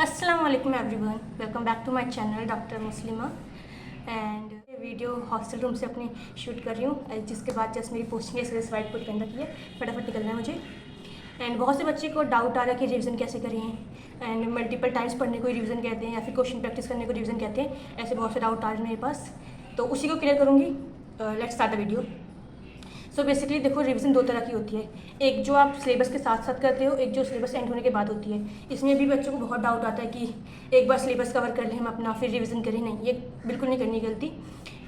अस्सलाम वालेकुम everyone, welcome back to my channel doctor Muslima. And video hostel room से अपनी शूट कर रही हूँ, जिसके बाद जस्ट मेरी पोस्टिंग है इसलिए वाइट पुट पहन रखी है, फटाफट निकलना है मुझे। एंड बहुत से बच्चे को डाउट आ रहा है कि रिवीजन कैसे करें, एंड मल्टीपल टाइम्स पढ़ने को रिवीजन कहते हैं या फिर क्वेश्चन प्रैक्टिस करने को रिवीजन कहते हैं। ऐसे बहुत से डाउट आ रहे हैं मेरे पास, तो उसी को क्लियर करूँगी। Let's start the video. So basically देखो, रिवीजन दो तरह की होती है। एक जो आप सिलेबस के साथ साथ करते हो, एक जो सिलेबस एंड होने के बाद होती है। इसमें भी बच्चों को बहुत डाउट आता है कि एक बार सिलेबस कवर कर लें हम अपना, फिर रिवीजन करें। नहीं, ये बिल्कुल नहीं करनी गलती।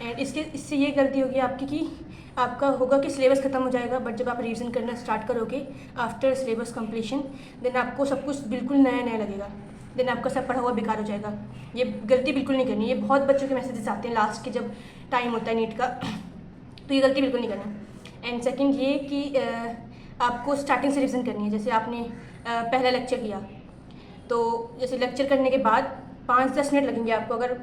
एंड इससे ये गलती होगी आपकी कि आपका होगा कि सिलेबस खत्म हो जाएगा, बट जब आप रिवीजन करना स्टार्ट करोगे आफ्टर सिलेबस कंप्लीशन, देन आपको सब कुछ बिल्कुल नया नया लगेगा, देन आपका सब पढ़ा हुआ बेकार हो जाएगा। ये गलती बिल्कुल नहीं करनी। ये बहुत बच्चों के मैसेजेस आते हैं लास्ट के जब टाइम होता है नीट का, तो ये गलती बिल्कुल नहीं करनी। एंड सेकंड ये कि आपको स्टार्टिंग से रिवीजन करनी है। जैसे आपने पहला लेक्चर किया, तो जैसे लेक्चर करने के बाद 5-10 मिनट लगेंगे आपको। अगर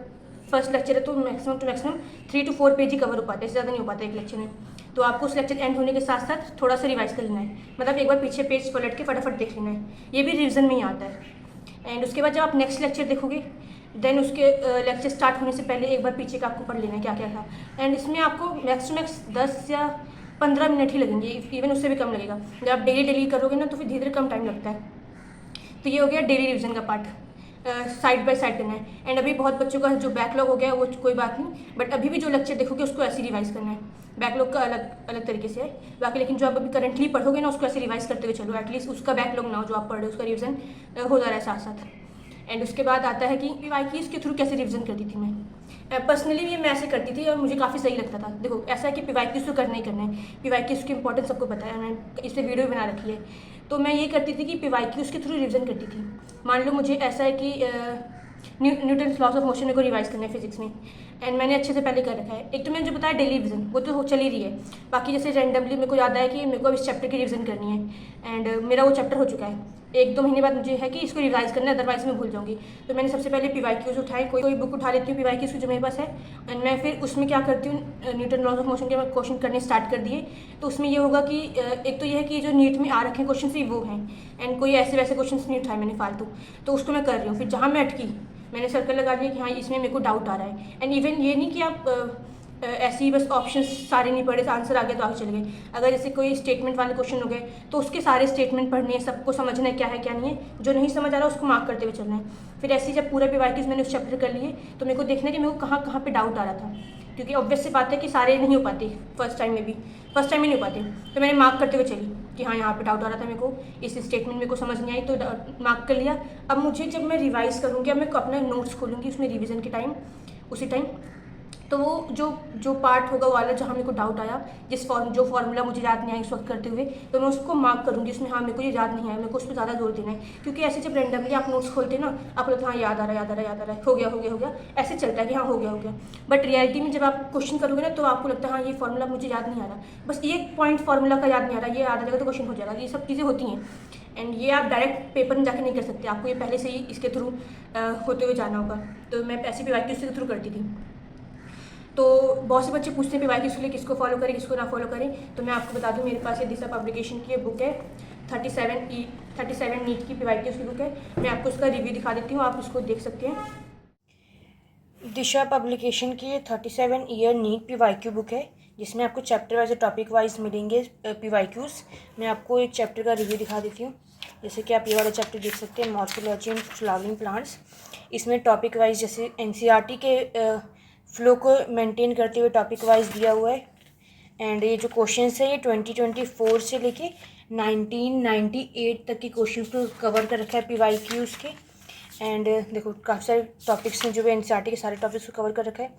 फर्स्ट लेक्चर है तो maximum 3 to 4 page he cover हो पाते हैं, इससे ज़्यादा नहीं हो पाता एक लेक्चर में। तो आपको उस लेक्चर एंड होने के साथ साथ थोड़ा सा रिवाइज कर लेना है, मतलब एक बार पीछे पेज पलट के फटाफट देख लेना है। ये भी रिवीजन में ही आता है। एंड उसके बाद जब आप नेक्स्ट लेक्चर देखोगे, देन उसके लेक्चर स्टार्ट होने से पहले एक बार पीछे का आपको पढ़ लेना है क्या क्या था। एंड इसमें आपको मैक्स टू मैक्स 10 या 15 मिनट ही लगेंगे, इवन उससे भी कम लगेगा। जब आप डेली करोगे ना, तो फिर धीरे धीरे कम टाइम लगता है। तो ये हो गया डेली रिवीजन का पार्ट, साइड बाय साइड करना है। एंड अभी बहुत बच्चों का जो बैकलॉग हो गया वो कोई बात नहीं, बट अभी भी जो लेक्चर देखोगे उसको ऐसे रिवाइज करना है। बैकलॉग का अलग अलग तरीके से है बाकी, लेकिन जो आप अभी करंटली पढ़ोगे ना, उसको ऐसे रिवाइज करते हुए चलो। एटलीस्ट उसका बैकलॉग ना हो, जो आप पढ़ रहे हो उसका रिवीजन हो जा रहा है साथ साथ। एंड उसके बाद आता है कि पीवाईक्यूज के थ्रू कैसे रिवीजन करती थी मैं। पर्सनली भी मैं ऐसे करती थी और मुझे काफ़ी सही लगता था। देखो, ऐसा है कि पीवाईक्यूज तो करना ही करना है। पीवाईक्यूज की इंपॉर्टेंस सबको पता है, मैंने इस पर वीडियो भी बना रखी है। तो मैं ये करती थी कि पीवाईक्यूज के थ्रू रिवीजन करती थी। मान लो मुझे ऐसा है कि न्यूटन्स लॉस ऑफ मोशन मेरे को रिवाइज करना है फिजिक्स में, एंड मैंने अच्छे से पहले कर रखा है। एक तो मैंने जो बताया डेली रिवीजन, वो तो चल ही रही है। बाकी जैसे रैंडमली मेरे को याद आया कि मेरे को अब इस चैप्टर की रिवीजन करनी है, एंड मेरा वो चैप्टर हो चुका है। 1-2 महीने बाद मुझे है कि इसको रिवाइज करना है, अदरवाइज मैं भूल जाऊंगी। तो मैंने सबसे पहले पीवाईक्यूज उठाए, कोई बुक उठा लेती हूँ पीवाईक्यूज की जो मेरे पास है, एंड मैं फिर उसमें क्या करती हूँ, न्यूटन लॉस ऑफ मोशन के मैं क्वेश्चन करने स्टार्ट कर दिए। तो उसमें ये होगा कि एक तो ये है कि जो नीट में आ रखे हैं क्वेश्चन ही वो हैं, एंड कोई ऐसे वैसे क्वेश्चन नहीं उठाए मैंने फालतू। तो उसको मैं कर रही हूँ। फिर जहाँ मैं अटकी, मैंने सर्कल लगा दिया कि हाँ इसमें मेरे को डाउट आ रहा है। एंड इवन ये नहीं कि आप ऐसे ही बस ऑप्शन सारे नहीं पढ़े तो आंसर आ गया तो आगे चले गए। अगर जैसे कोई स्टेटमेंट वाले क्वेश्चन हो गए, तो उसके सारे स्टेटमेंट पढ़ने हैं, सबको समझना है क्या है क्या नहीं है। जो नहीं समझ आ रहा उसको मार्क करते हुए चलना है। फिर ऐसे ही जब पूरा पीवाईक्यूज मैंने उस चैप्टर कर लिए, तो मेरे को देखना है कि मेरे को कहाँ कहाँ पे डाउट आ रहा था, क्योंकि ऑब्वियस सी बात है कि सारे नहीं हो पाते फर्स्ट टाइम में नहीं हो पाते। तो मैंने मार्क करते हुए चली कि हाँ यहाँ पे डाउट आ रहा था मेरे को, इस स्टेटमेंट मेरे को समझ नहीं आई, तो मार्क कर लिया। अब मुझे जब मैं रिवाइज करूँगी, अब मैं अपना नोट्स खोलूँगी उसमें रिविजन के टाइम, उसी टाइम, तो वो जो पार्ट होगा वाला जहाँ मेरे को डाउट आया, जो फॉर्मूला मुझे याद नहीं आया इस वक्त करते हुए, तो मैं उसको मार्क करूँगी उसमें। हाँ मेरे को ये याद नहीं आया, मेरे को उस पर ज़्यादा जोर देना है। क्योंकि ऐसे जब रैंडमली आप नोट्स खोलते हैं ना, आप लोग हाँ याद आ रहा है, हो गया, ऐसे चलता है कि हाँ हो गया। बट रियलिटी में जब आप क्वेश्चन करोगे ना, तो आपको लगता है हाँ ये फॉर्मूला मुझे याद नहीं आ रहा, बस एक पॉइंट फॉर्मूला का याद नहीं आ रहा, ये याद आ जाएगा तो क्वेश्चन हो जाएगा। ये सब चीज़ें होती हैं, एंड ये आप डायरेक्ट पेपर में जाके नहीं कर सकते, आपको ये पहले से ही इसके थ्रू होते हुए जाना होगा। तो मैं ऐसी पीवाईक्यूज के थ्रू करती थी। तो बहुत से बच्चे पूछते हैं पीवाईक्यूज के लिए किसको फॉलो करें किसको ना फॉलो करें। तो मैं आपको बता दूं, मेरे पास ये दिशा पब्लिकेशन की ये बुक है, 37 नीट की पीवाईक्यूज की बुक है। मैं आपको इसका रिव्यू दिखा देती हूँ, आप इसको देख सकते हैं। दिशा पब्लिकेशन की 37 ईयर नीट पीवाईक्यू बुक है, जिसमें आपको चैप्टर वाइज टॉपिक वाइज मिलेंगे पीवाईक्यूज। मैं आपको एक चैप्टर का रिव्यू दिखा देती हूँ। जैसे कि आप ये वाला चैप्टर देख सकते हैं, मॉर्फोलॉजी एंड फ्लावरिंग प्लांट्स। इसमें टॉपिक वाइज जैसे एनसीईआरटी के फ्लो को मेंटेन करते हुए टॉपिक वाइज दिया हुआ है। एंड ये जो क्वेश्चंस है, ये 2024 से लेके 1998 तक के क्वेश्चन को कवर कर रखा है पीवाईक्यूज के। एंड देखो काफ़ी सारे टॉपिक्स हैं जो भी एनसीईआरटी के सारे टॉपिक्स को कवर कर रखा है।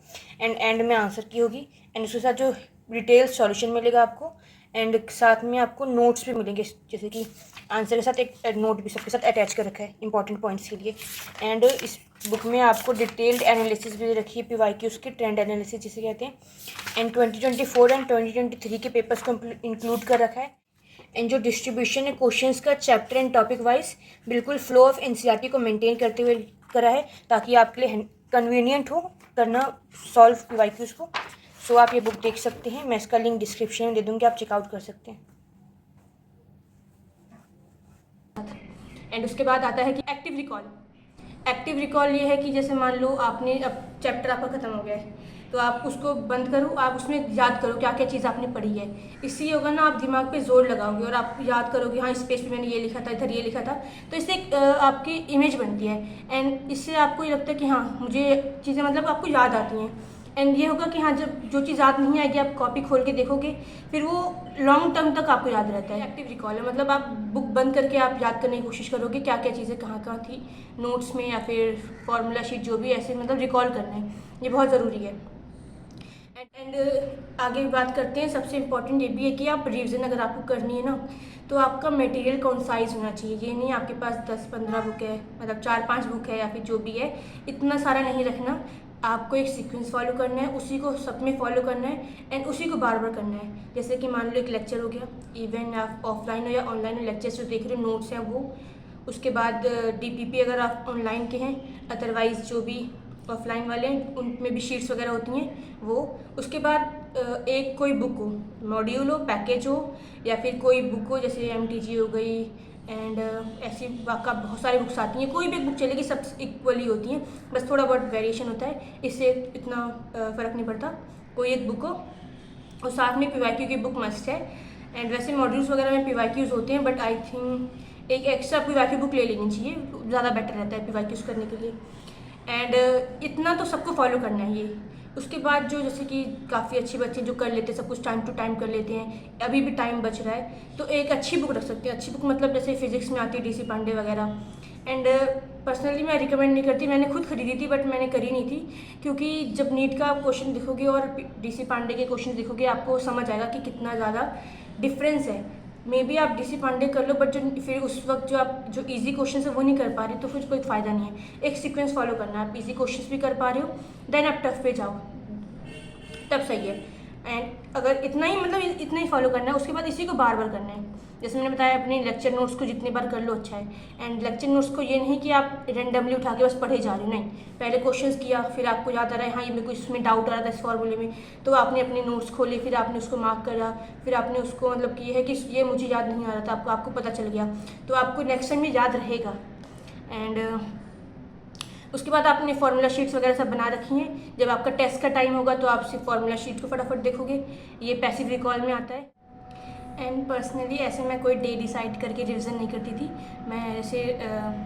एंड में आंसर की होगी, एंड उसके साथ जो डिटेल सॉल्यूशन मिलेगा आपको, एंड साथ में आपको नोट्स भी मिलेंगे, जैसे कि आंसर के साथ एक नोट भी सबके साथ अटैच कर रखा है इंपॉर्टेंट पॉइंट्स के लिए। एंड इस बुक में आपको डिटेल्ड एनालिसिस भी रखी है पीवाईक्यूज के, ट्रेंड एनालिसिस जिसे कहते हैं। एंड 2024 एंड 2023 के पेपर्स को इंक्लूड कर रखा है। एंड जो डिस्ट्रीब्यूशन है क्वेश्चंस का चैप्टर एंड टॉपिक वाइज बिल्कुल फ्लो ऑफ एनसीईआरटी को मेंटेन करते हुए करा है, ताकि आपके लिए कन्वीनियंट हो करना सॉल्व पीवाईक्यूज को। सो आप ये बुक देख सकते हैं, मैं इसका लिंक डिस्क्रिप्शन में दे दूँगी, आप चेकआउट कर सकते हैं। एंड उसके बाद आता है कि एक्टिव रिकॉल। एक्टिव रिकॉल ये है कि जैसे मान लो आपने अब चैप्टर आपका ख़त्म हो गया है, तो आप उसको बंद करो, आप उसमें याद करो क्या क्या चीज़ आपने पढ़ी है। इससे ये होगा ना, आप दिमाग पे जोर लगाओगे और आप याद करोगे हाँ इस पेज पे मैंने ये लिखा था, इधर ये लिखा था। तो इससे एक आपकी इमेज बनती है एंड इससे आपको ये लगता है कि हाँ मुझे चीज़ें मतलब आपको याद आती हैं। एंड ये होगा कि हाँ जब जो चीज़ याद नहीं आएगी आप कॉपी खोल के देखोगे, फिर वो लॉन्ग टर्म तक आपको याद रहता है। एक्टिव रिकॉल है मतलब आप बुक बंद करके आप याद करने की कोशिश करोगे क्या क्या चीज़ें कहाँ थी नोट्स में या फिर फॉर्मूला शीट जो भी ऐसे मतलब रिकॉल करना है, ये बहुत ज़रूरी है। एंड आगे बात करते हैं, सबसे इम्पॉर्टेंट ये भी है कि आप रिवीजन अगर आपको करनी है ना, तो आपका मटेरियल कंसाइज होना चाहिए। ये नहीं आपके पास 10-15 बुक है, मतलब 4-5 बुक है या फिर जो भी है, इतना सारा नहीं रखना। आपको एक सीक्वेंस फॉलो करना है, उसी को सब में फॉलो करना है एंड उसी को बार बार करना है। जैसे कि मान लो एक लेक्चर हो गया, इवन आप ऑफलाइन हो या ऑनलाइन लेक्चर्स जो देख रहे हो, नोट्स हैं वो। उसके बाद DPP अगर आप ऑनलाइन के हैं, अदरवाइज़ जो भी ऑफलाइन वाले हैं उनमें भी शीट्स वगैरह होती हैं वो। उसके बाद एक कोई बुक हो, मॉड्यूल हो, पैकेज हो या फिर कोई बुक हो जैसे MTG हो गई एंड ऐसी बाका बहुत सारी बुक्स आती हैं, कोई भी बुक चलेगी, सब इक्वली होती हैं, बस थोड़ा बहुत वेरिएशन होता है, इससे इतना फ़र्क नहीं पड़ता। कोई एक बुक हो और साथ में PYQ की बुक मस्ट है। एंड वैसे मॉड्यूल्स वगैरह में PYQs होते हैं, बट आई थिंक एक एक्स्ट्रा PYQ बुक ले लेनी चाहिए, ज़्यादा बेटर रहता है PYQs करने के लिए। एंड इतना तो सबको फॉलो करना है ये। उसके बाद जो जैसे कि काफ़ी अच्छे बच्चे जो कर लेते हैं सब कुछ टाइम टू टाइम कर लेते हैं, अभी भी टाइम बच रहा है, तो एक अच्छी बुक रख सकते हैं। अच्छी बुक मतलब जैसे फिजिक्स में आती है DC पांडे वगैरह। एंड पर्सनली मैं रिकमेंड नहीं करती, मैंने खुद खरीदी थी बट मैंने करी नहीं थी, क्योंकि जब नीट का आप क्वेश्चन देखोगे और DC पांडे के क्वेश्चन देखोगे आपको समझ आएगा कि कितना ज़्यादा डिफरेंस है। मे बी आप DC पांडे कर लो, बट जो फिर उस वक्त जो आप जो इजी क्वेश्चन है वो नहीं कर पा रहे, तो फिर कोई फ़ायदा नहीं है। एक सीक्वेंस फॉलो करना है, आप इजी क्वेश्चंस भी कर पा रहे हो देन आप टफ पे जाओ, तब सही है। एंड अगर इतना ही मतलब इतना ही फॉलो करना है, उसके बाद इसी को बार बार करना है। जैसे मैंने बताया अपने लेक्चर नोट्स को जितनी बार कर लो अच्छा है। एंड लेक्चर नोट्स को ये नहीं कि आप रेंडमली उठा के बस पढ़े जा रहे हो, नहीं, पहले क्वेश्चंस किया, फिर आपको याद आ रहा है हाँ ये मेरे को इसमें डाउट आ रहा था इस फॉर्मूले में, तो आपने अपने नोट्स खोले, फिर आपने उसको मार्क करा, फिर आपने उसको मतलब कि ये है कि ये मुझे याद नहीं आ रहा था, आपको पता चल गया, तो आपको नेक्स्ट टाइम में याद रहेगा। एंड उसके बाद आपने फार्मूला शीट्स वगैरह सब बना रखी हैं, जब आपका टेस्ट का टाइम होगा तो आप सिर्फ फार्मूला शीट को फटाफट देखोगे, ये पैसिव रिकॉल में आता है। एंड पर्सनली ऐसे मैं कोई डे डिसाइड करके रिवीजन नहीं करती थी। मैं जैसे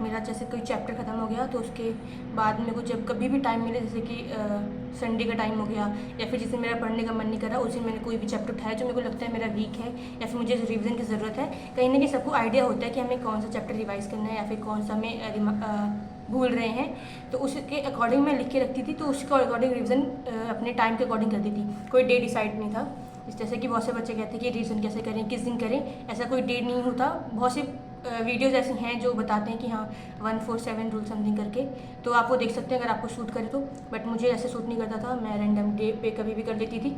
मेरा जैसे कोई चैप्टर ख़त्म हो गया तो उसके बाद मेरे को जब कभी भी टाइम मिले, जैसे कि संडे का टाइम हो गया या फिर जिसे मेरा पढ़ने का मन नहीं कर रहा, उस दिन मैंने कोई भी चैप्टर उठाया जो मेरे को लगता है मेरा वीक है या फिर मुझे रिवीजन की ज़रूरत है। कहीं ना कहीं सबको आइडिया होता है कि हमें कौन सा चैप्टर रिवाइज़ करना है या फिर कौन सा हमें भूल रहे हैं, तो उसके अकॉर्डिंग मैं लिख के रखती थी, तो उसके अकॉर्डिंग रिवीजन अपने टाइम के अकॉर्डिंग करती थी। कोई डे डिसाइड नहीं था। जैसे कि बहुत से बच्चे कहते हैं कि रिवीजन कैसे करें, किस दिन करें, ऐसा कोई डे नहीं होता। बहुत से वीडियोज़ ऐसी हैं जो बताते हैं कि हाँ 147 रूल समथिंग करके, तो आप वो देख सकते हैं अगर आपको सूट करे तो। बट मुझे ऐसे सूट नहीं करता था, मैं रैंडम डे पे कभी भी कर लेती थी।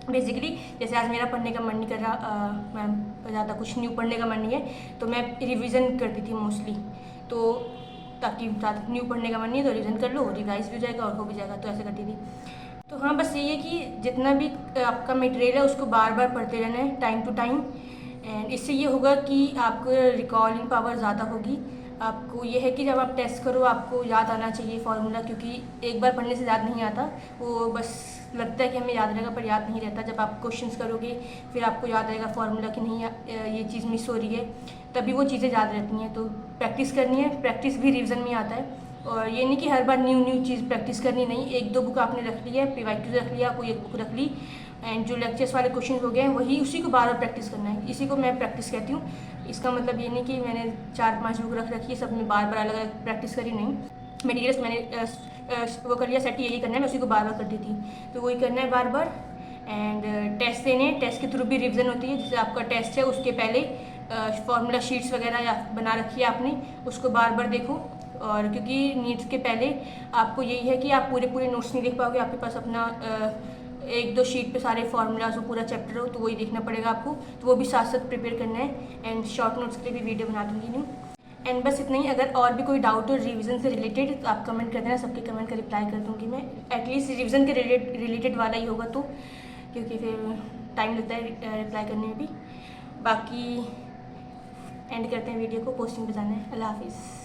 बेसिकली जैसे आज मेरा पढ़ने का मन नहीं कर रहा, मैं ज़्यादा कुछ न्यू पढ़ने का मन नहीं है, तो मैं रिवीजन करती थी मोस्टली, तो ताकि ज़्यादा न्यू पढ़ने का मन नहीं है तो रिवीजन कर लो, रिवाइज भी हो जाएगा और हो भी जाएगा, तो ऐसे करती थी। तो हाँ बस यही है कि जितना भी आपका मटेरियल है उसको बार बार पढ़ते रहना है टाइम टू टाइम। एंड इससे ये होगा कि आपको रिकॉलिंग पावर ज़्यादा होगी। आपको ये है कि जब आप टेस्ट करो आपको याद आना चाहिए फार्मूला, क्योंकि एक बार पढ़ने से याद नहीं आता, वो बस लगता है कि हमें याद रहेगा पर याद नहीं रहता। जब आप क्वेश्चंस करोगे फिर आपको याद आएगा फार्मूला कि नहीं ये चीज़ मिस हो रही है, तभी वो चीज़ें याद रहती हैं। तो प्रैक्टिस करनी है, प्रैक्टिस भी रिवीजन में आता है। और ये नहीं कि हर बार न्यू चीज़ प्रैक्टिस करनी, नहीं, एक दो बुक आपने रख ली है, PYQ रख लिया, कोई एक बुक रख ली, एंड जो लेक्चर्स वाले क्वेश्चन हो गए वही उसी को बार बार प्रैक्टिस करना है। इसी को मैं प्रैक्टिस कहती हूँ। इसका मतलब ये नहीं कि मैंने 4-5 बुक रख रखी है, सब में बार बार अलग अलग प्रैक्टिस करी, नहीं। मटीरियल्स मैंने वो कर लिया सेट, यही करना है, मैं उसी को बार बार करती थी, तो वही करना है बार बार। एंड टेस्ट देने, टेस्ट के थ्रू भी रिविजन होती है। जैसे आपका टेस्ट है उसके पहले फार्मूला शीट्स वगैरह या बना रखी है आपने, उसको बार बार देखो। और क्योंकि नीट्स के पहले आपको यही है कि आप पूरे नोट्स नहीं देख पाओगे, आपके पास अपना 1-2 शीट पे सारे फार्मूलाज हो, पूरा चैप्टर हो, तो वही देखना पड़ेगा आपको, तो वो भी साथ साथ प्रिपेयर करना है। एंड शॉर्ट नोट्स के लिए भी वीडियो बना दूँगी न्यू। एंड बस इतना ही। अगर और भी कोई डाउट हो रिवीजन से रिलेटेड तो आप कमेंट कर देना, सबके कमेंट का रिप्लाई कर दूँगी मैं, एटलीस्ट रिवीजन के रिलेटेड वाला ही होगा, तो क्योंकि फिर टाइम लगता है रिप्लाई करने में भी। बाकी एंड करते हैं वीडियो को, पोस्टिंग पे जाना है। अल्लाह हाफिज़।